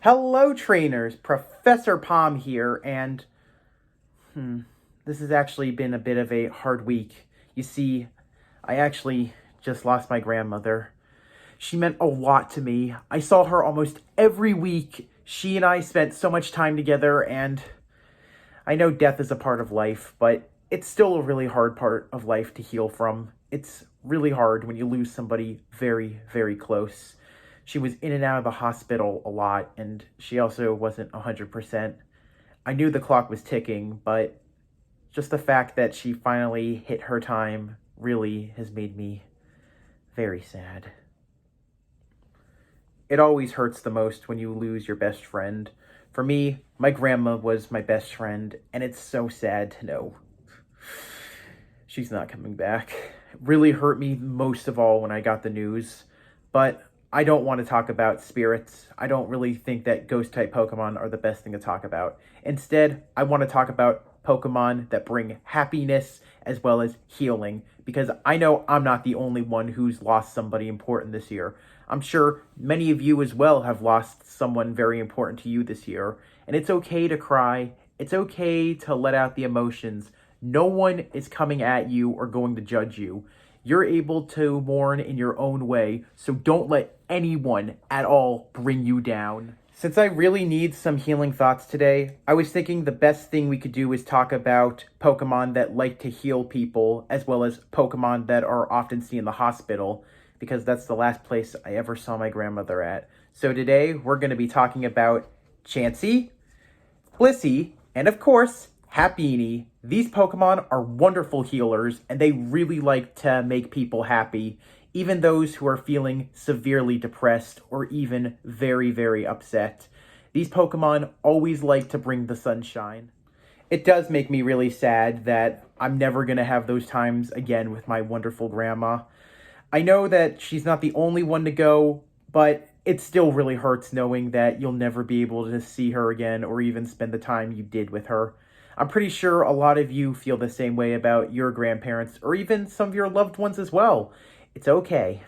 Hello, trainers. Professor Palm here, and this has actually been a bit of a hard week. You see, I actually just lost my grandmother. She meant a lot to me. I saw her almost every week. She and I spent so much time together, and I know death is a part of life, but it's still a really hard part of life to heal from. It's really hard when you lose somebody very, very close. She was in and out of the hospital a lot, and she also wasn't 100%. I knew the clock was ticking, but just the fact that she finally hit her time really has made me very sad. It always hurts the most when you lose your best friend. For me, my grandma was my best friend, and it's so sad to know she's not coming back. It really hurt me most of all when I got the news, but I don't want to talk about spirits. I don't really think that ghost-type Pokemon are the best thing to talk about. Instead, I want to talk about Pokemon that bring happiness as well as healing, because I know I'm not the only one who's lost somebody important this year. I'm sure many of you as well have lost someone very important to you this year, and it's okay to cry. It's okay to let out the emotions. No one is coming at you or going to judge you. You're able to mourn in your own way, so don't let anyone at all bring you down. Since I really need some healing thoughts today, I was thinking the best thing we could do is talk about Pokemon that like to heal people, as well as Pokemon that are often seen in the hospital, because that's the last place I ever saw my grandmother at. So today, we're going to be talking about Chancey, Blissy, and of course, Happyhabini. These Pokemon are wonderful healers, and they really like to make people happy, even those who are feeling severely depressed or even very, very upset. These Pokemon always like to bring the sunshine. It does make me really sad that I'm never going to have those times again with my wonderful grandma. I know that she's not the only one to go, but it still really hurts knowing that you'll never be able to see her again or even spend the time you did with her. I'm pretty sure a lot of you feel the same way about your grandparents or even some of your loved ones as well. It's okay.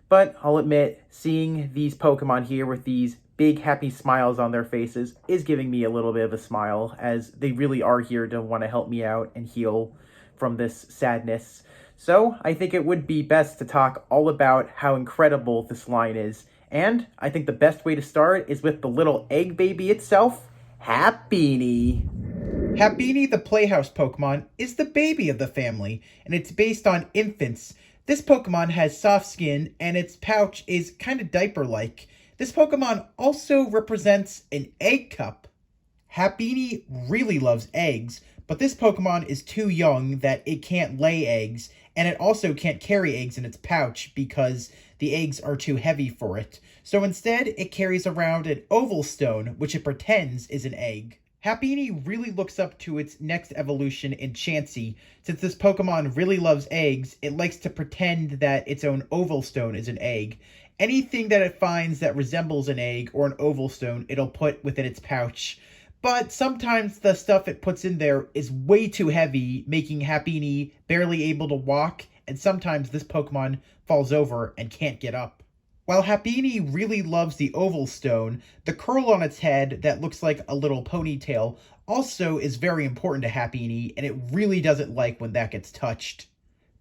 But I'll admit, seeing these Pokemon here with these big happy smiles on their faces is giving me a little bit of a smile, as they really are here to want to help me out and heal from this sadness. So I think it would be best to talk all about how incredible this line is. And I think the best way to start is with the little egg baby itself, Happyhabini. Happyhabini, the Playhouse Pokemon, is the baby of the family, and it's based on infants. This Pokemon has soft skin, and its pouch is kind of diaper-like. This Pokemon also represents an egg cup. Happyhabini really loves eggs, but this Pokemon is too young that it can't lay eggs, and it also can't carry eggs in its pouch because the eggs are too heavy for it. So instead, it carries around an oval stone, which it pretends is an egg. Happyhabini really looks up to its next evolution in Chansey. Since this Pokemon really loves eggs, it likes to pretend that its own oval stone is an egg. Anything that it finds that resembles an egg or an oval stone, it'll put within its pouch. But sometimes the stuff it puts in there is way too heavy, making Happyhabini barely able to walk, and sometimes this Pokemon falls over and can't get up. While Happyhabini really loves the oval stone, the curl on its head that looks like a little ponytail also is very important to Happyhabini, and it really doesn't like when that gets touched.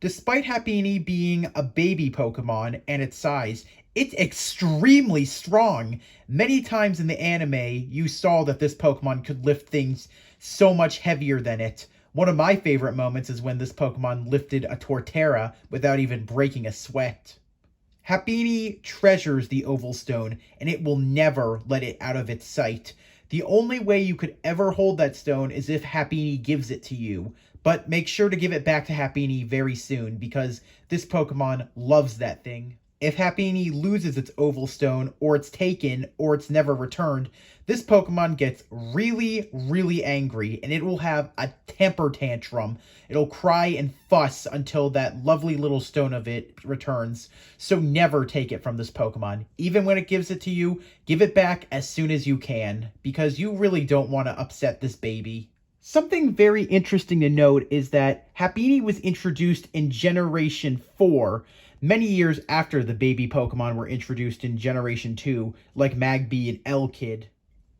Despite Happyhabini being a baby Pokemon and its size, it's extremely strong. Many times in the anime, you saw that this Pokemon could lift things so much heavier than it. One of my favorite moments is when this Pokemon lifted a Torterra without even breaking a sweat. Happyhabini treasures the oval stone, and it will never let it out of its sight. The only way you could ever hold that stone is if Happyhabini gives it to you, but make sure to give it back to Happyhabini very soon, because this Pokemon loves that thing. If Happyhabini loses its oval stone, or it's taken, or it's never returned, this Pokemon gets really, really angry, and it will have a temper tantrum. It'll cry and fuss until that lovely little stone of it returns. So never take it from this Pokemon. Even when it gives it to you, give it back as soon as you can, because you really don't want to upset this baby. Something very interesting to note is that Happyhabini was introduced in Generation 4. many years after the baby Pokemon were introduced in Generation 2, like Magby and L-Kid.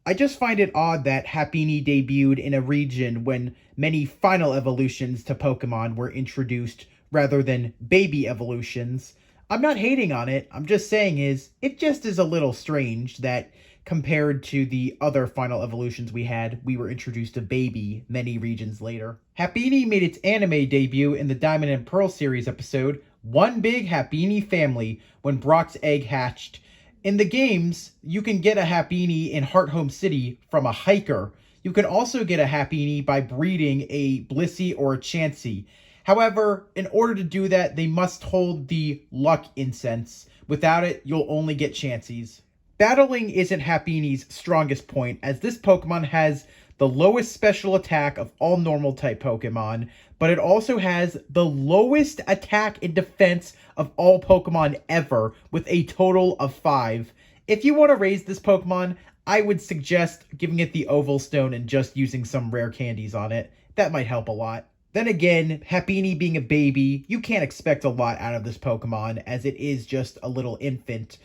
I just find it odd that Happyhabini debuted in a region when many final evolutions to Pokemon were introduced rather than baby evolutions. I'm not hating on it, I'm just saying it just is a little strange that compared to the other final evolutions we were introduced to baby many regions later. Happyhabini made its anime debut in the Diamond and Pearl series episode, One Big Happyhabini Family, when Brock's egg hatched. In the games, you can get a Happyhabini in Hearthome City from a hiker. You can also get a Happyhabini by breeding a Blissy or a Chansey. However, in order to do that, they must hold the luck incense. Without it, you'll only get Chanseys. Battling isn't Happyhabini's strongest point, as this Pokemon has the lowest special attack of all normal type Pokemon, but it also has the lowest attack and defense of all Pokemon ever, with a total of 5. If you want to raise this Pokemon, I would suggest giving it the Oval Stone and just using some rare candies on it. That might help a lot. Then again, Happyhabini being a baby, you can't expect a lot out of this Pokemon, as it is just a little infant.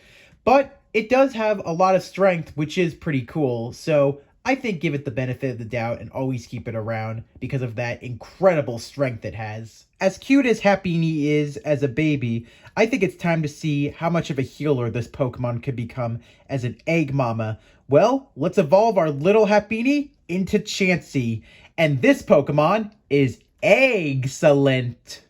But it does have a lot of strength, which is pretty cool, so I think give it the benefit of the doubt and always keep it around because of that incredible strength it has. As cute as Happyhabini is as a baby, I think it's time to see how much of a healer this Pokemon could become as an egg mama. Well, let's evolve our little Happyhabini into Chansey, and this Pokemon is Excellent.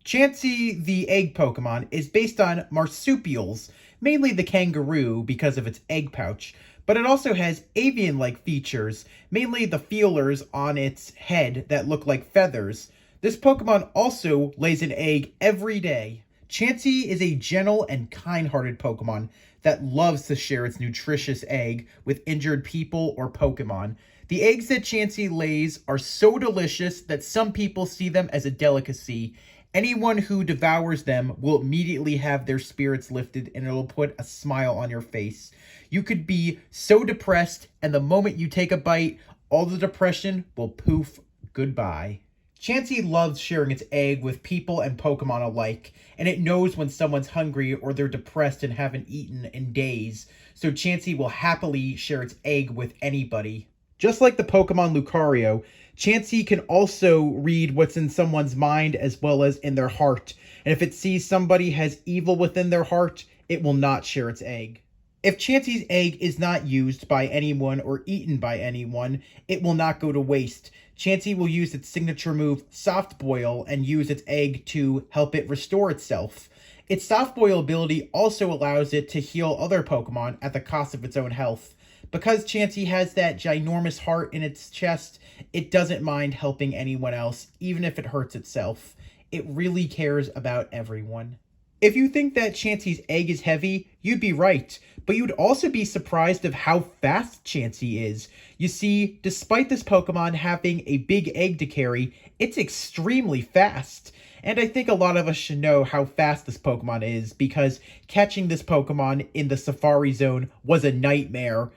Chansey, the egg Pokemon, is based on marsupials, mainly the kangaroo because of its egg pouch, but it also has avian-like features, mainly the feelers on its head that look like feathers. This Pokemon also lays an egg every day. Chansey is a gentle and kind-hearted Pokemon that loves to share its nutritious egg with injured people or Pokemon. The eggs that Chansey lays are so delicious that some people see them as a delicacy. Anyone who devours them will immediately have their spirits lifted and it'll put a smile on your face. You could be so depressed, and the moment you take a bite, all the depression will poof goodbye. Chansey loves sharing its egg with people and Pokemon alike, and it knows when someone's hungry or they're depressed and haven't eaten in days, so Chansey will happily share its egg with anybody. Just like the Pokemon Lucario, Chansey can also read what's in someone's mind as well as in their heart, and if it sees somebody has evil within their heart, it will not share its egg. If Chansey's egg is not used by anyone or eaten by anyone, it will not go to waste. Chansey will use its signature move, Soft Boil, and use its egg to help it restore itself. Its Soft Boil ability also allows it to heal other Pokemon at the cost of its own health. Because Chansey has that ginormous heart in its chest, it doesn't mind helping anyone else, even if it hurts itself. It really cares about everyone. If you think that Chansey's egg is heavy, you'd be right, but you'd also be surprised of how fast Chansey is. You see, despite this Pokemon having a big egg to carry, it's extremely fast. And I think a lot of us should know how fast this Pokemon is, because catching this Pokemon in the Safari Zone was a nightmare.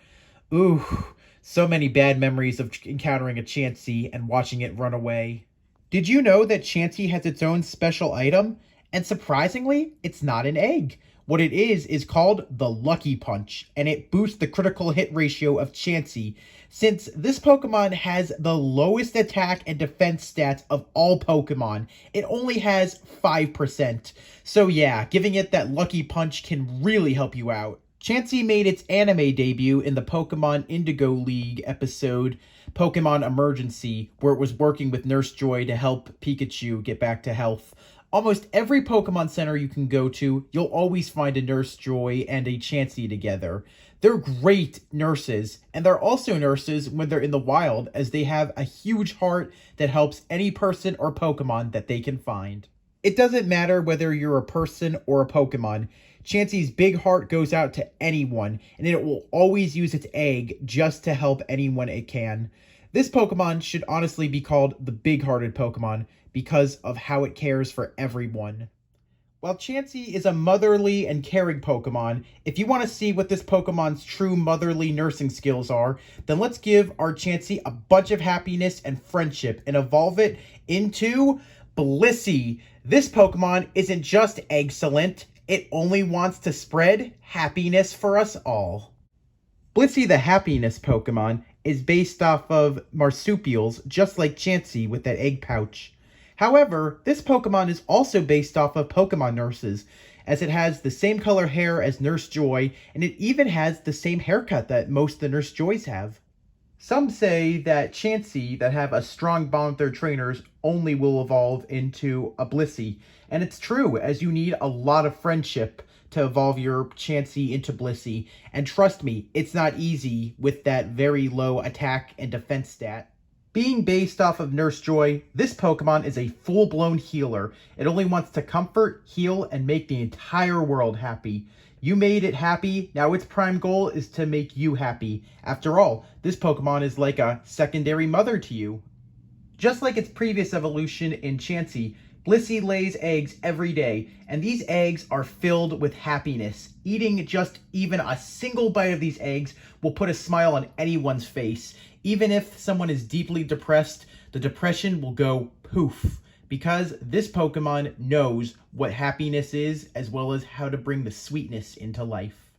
Ooh, so many bad memories of encountering a Chansey and watching it run away. Did you know that Chansey has its own special item? And surprisingly, it's not an egg. What it is called the Lucky Punch, and it boosts the critical hit ratio of Chansey. Since this Pokemon has the lowest attack and defense stats of all Pokemon, it only has 5%. So yeah, giving it that Lucky Punch can really help you out. Chansey made its anime debut in the Pokemon Indigo League episode, Pokemon Emergency, where it was working with Nurse Joy to help Pikachu get back to health. Almost every Pokemon Center you can go to, you'll always find a Nurse Joy and a Chansey together. They're great nurses, and they're also nurses when they're in the wild, as they have a huge heart that helps any person or Pokemon that they can find. It doesn't matter whether you're a person or a Pokemon. Chansey's big heart goes out to anyone, and it will always use its egg just to help anyone it can. This Pokemon should honestly be called the big-hearted Pokemon because of how it cares for everyone. While Chansey is a motherly and caring Pokemon, if you want to see what this Pokemon's true motherly nursing skills are, then let's give our Chansey a bunch of happiness and friendship and evolve it into Blissy, This Pokemon isn't just excellent, it only wants to spread happiness for us all. Blissy the happiness Pokemon is based off of marsupials, just like Chansey with that egg pouch. However, this Pokemon is also based off of Pokemon nurses, as it has the same color hair as Nurse Joy, and it even has the same haircut that most of the Nurse Joys have. Some say that Chansey that have a strong bond with their trainers only will evolve into a Blissey, and it's true, as you need a lot of friendship to evolve your Chansey into Blissey, and trust me, it's not easy with that very low attack and defense stat. Being based off of Nurse Joy, this Pokemon is a full-blown healer. It only wants to comfort, heal, and make the entire world happy. You made it happy, now its prime goal is to make you happy. After all, this Pokemon is like a secondary mother to you. Just like its previous evolution in Chansey, Blissey lays eggs every day, and these eggs are filled with happiness. Eating just even a single bite of these eggs will put a smile on anyone's face. Even if someone is deeply depressed, the depression will go poof, because this Pokemon knows what happiness is, as well as how to bring the sweetness into life.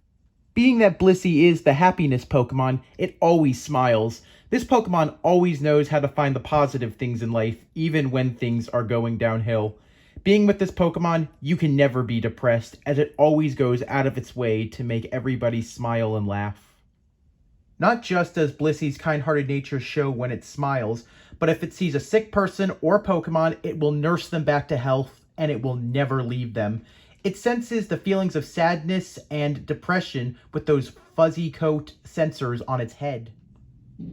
Being that Blissey is the happiness Pokemon, it always smiles. This Pokemon always knows how to find the positive things in life, even when things are going downhill. Being with this Pokemon, you can never be depressed, as it always goes out of its way to make everybody smile and laugh. Not just does Blissey's kind-hearted nature show when it smiles, but if it sees a sick person or Pokemon, it will nurse them back to health, and it will never leave them. It senses the feelings of sadness and depression with those fuzzy coat sensors on its head.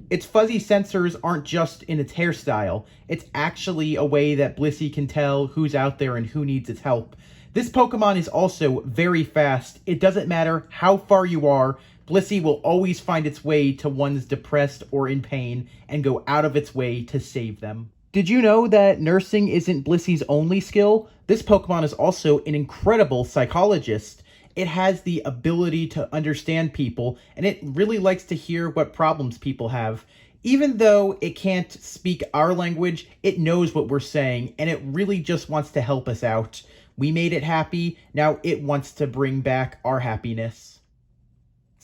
Its fuzzy sensors aren't just in its hairstyle, it's actually a way that Blissey can tell who's out there and who needs its help. This Pokemon is also very fast. It doesn't matter how far you are, Blissey will always find its way to one's depressed or in pain and go out of its way to save them. Did you know that nursing isn't Blissey's only skill? This Pokemon is also an incredible psychologist. It has the ability to understand people, and it really likes to hear what problems people have. Even though it can't speak our language, it knows what we're saying, and it really just wants to help us out. We made it happy, now it wants to bring back our happiness.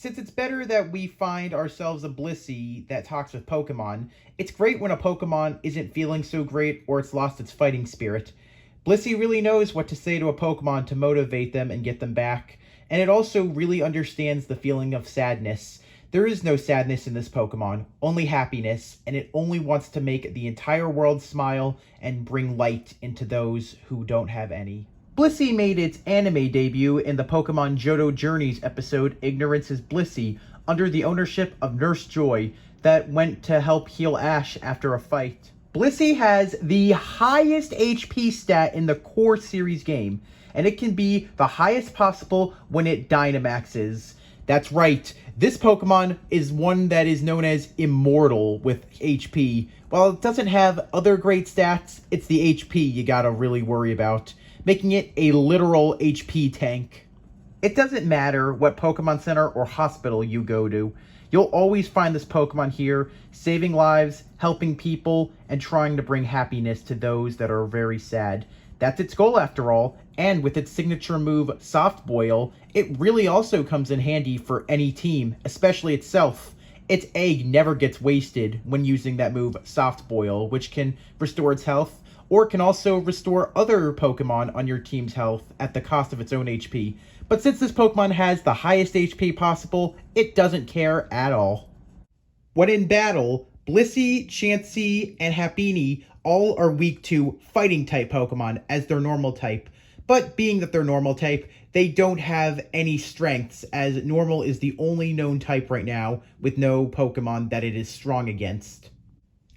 Since it's better that we find ourselves a Blissey that talks with Pokemon, it's great when a Pokemon isn't feeling so great or it's lost its fighting spirit. Blissey really knows what to say to a Pokemon to motivate them and get them back, and it also really understands the feeling of sadness. There is no sadness in this Pokemon, only happiness, and it only wants to make the entire world smile and bring light into those who don't have any. Blissey made its anime debut in the Pokemon Johto Journeys episode Ignorance is Blissey, under the ownership of Nurse Joy, that went to help heal Ash after a fight. Blissey has the highest HP stat in the core series game, and it can be the highest possible when it Dynamaxes. That's right, this Pokemon is one that is known as immortal with HP. While it doesn't have other great stats, it's the HP you gotta really worry about, making it a literal HP tank. It doesn't matter what Pokemon Center or hospital you go to, you'll always find this Pokemon here, saving lives, helping people, and trying to bring happiness to those that are very sad. That's its goal after all, and with its signature move, Soft Boil, it really also comes in handy for any team, especially itself. Its egg never gets wasted when using that move, Soft Boil, which can restore its health, or can also restore other Pokemon on your team's health at the cost of its own HP. But since this Pokemon has the highest HP possible, it doesn't care at all. When in battle, Blissey, Chancey, and Happyhabini all are weak to Fighting-type Pokemon as their normal type. But being that they're normal type, they don't have any strengths, as normal is the only known type right now with no Pokemon that it is strong against.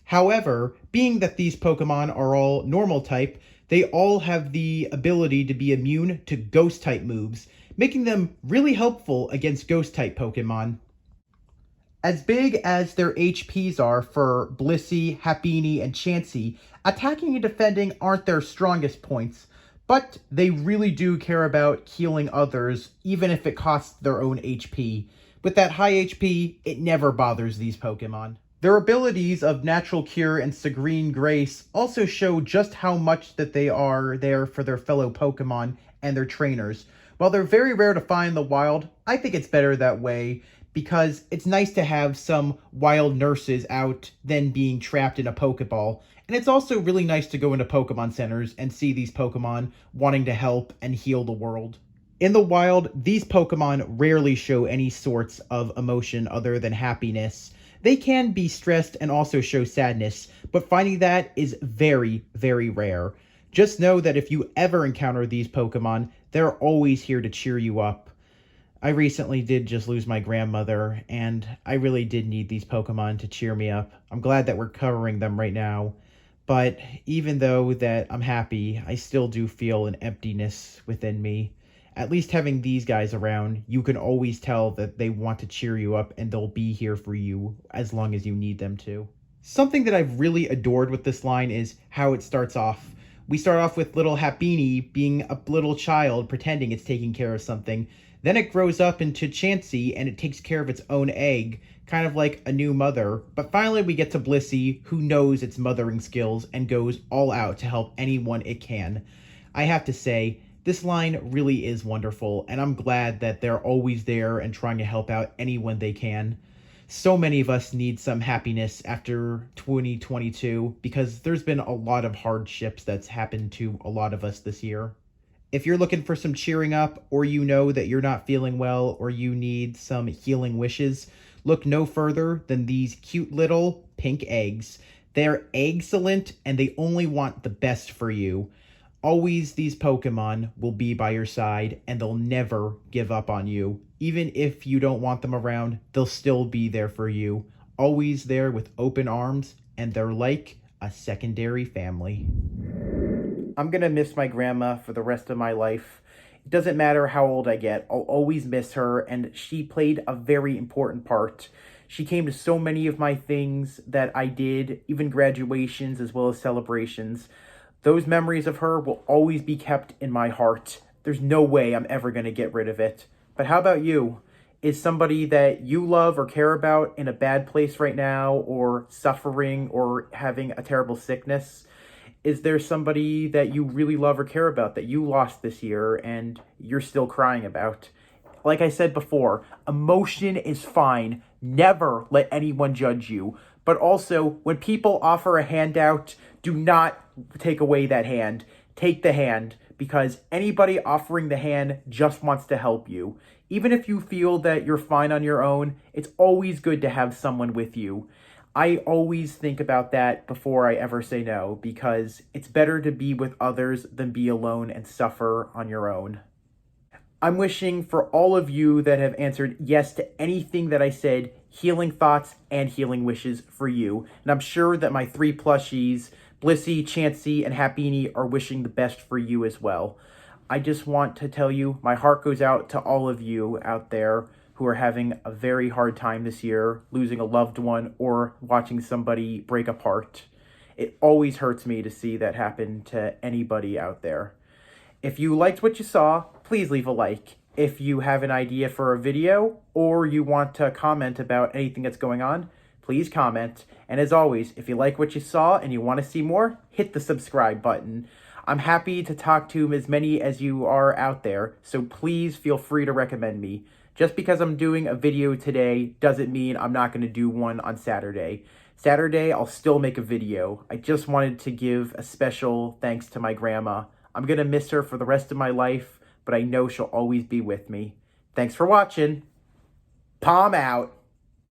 However, being that these Pokemon are all normal type, they all have the ability to be immune to ghost type moves, making them really helpful against ghost type Pokemon. As big as their HPs are for Blissey, Happyhabini, and Chansey, attacking and defending aren't their strongest points, but they really do care about healing others, even if it costs their own HP. With that high HP, it never bothers these Pokemon. Their abilities of Natural Cure and Serene Grace also show just how much that they are there for their fellow Pokemon and their trainers. While they're very rare to find in the wild, I think it's better that way because it's nice to have some wild nurses out than being trapped in a Pokeball. And it's also really nice to go into Pokemon centers and see these Pokemon wanting to help and heal the world. In the wild, these Pokemon rarely show any sorts of emotion other than happiness. They can be stressed and also show sadness, but finding that is very, very rare. Just know that if you ever encounter these Pokemon, they're always here to cheer you up. I recently did just lose my grandmother, and I really did need these Pokemon to cheer me up. I'm glad that we're covering them right now. But even though that I'm happy, I still do feel an emptiness within me. At least having these guys around, you can always tell that they want to cheer you up and they'll be here for you as long as you need them to. Something that I've really adored with this line is how it starts off. We start off with little Happyhabini being a little child pretending it's taking care of something. Then it grows up into Chancey and it takes care of its own egg, kind of like a new mother. But finally we get to Blissy, who knows its mothering skills and goes all out to help anyone it can. I have to say, this line really is wonderful, and I'm glad that they're always there and trying to help out anyone they can. So many of us need some happiness after 2022 because there's been a lot of hardships that's happened to a lot of us this year. If you're looking for some cheering up, or you know that you're not feeling well, or you need some healing wishes, look no further than these cute little pink eggs. They're excellent, and they only want the best for you. Always these Pokemon will be by your side, and they'll never give up on you. Even if you don't want them around, they'll still be there for you. Always there with open arms, and they're like a secondary family. I'm gonna miss my grandma for the rest of my life. It doesn't matter how old I get, I'll always miss her, and she played a very important part. She came to so many of my things that I did, even graduations as well as celebrations. Those memories of her will always be kept in my heart. There's no way I'm ever going to get rid of it. But how about you? Is somebody that you love or care about in a bad place right now, or suffering, or having a terrible sickness? Is there somebody that you really love or care about that you lost this year and you're still crying about? Like I said before, emotion is fine. Never let anyone judge you. But also, when people offer a handout, do not take away that hand. Take the hand, because anybody offering the hand just wants to help you. Even if you feel that you're fine on your own, it's always good to have someone with you. I always think about that before I ever say no, because it's better to be with others than be alone and suffer on your own. I'm wishing for all of you that have answered yes to anything that I said, healing thoughts and healing wishes for you. And I'm sure that my 3 plushies, Blissy, Chancey, and Happyhabini, are wishing the best for you as well. I just want to tell you, my heart goes out to all of you out there who are having a very hard time this year, losing a loved one or watching somebody break apart. It always hurts me to see that happen to anybody out there. If you liked what you saw, please leave a like. If you have an idea for a video or you want to comment about anything that's going on, please comment. And as always, if you like what you saw and you want to see more, hit the subscribe button. I'm happy to talk to as many as you are out there, so please feel free to recommend me. Just because I'm doing a video today doesn't mean I'm not going to do one on Saturday. Saturday, I'll still make a video. I just wanted to give a special thanks to my grandma. I'm going to miss her for the rest of my life, but I know she'll always be with me. Thanks for watching. Palm out.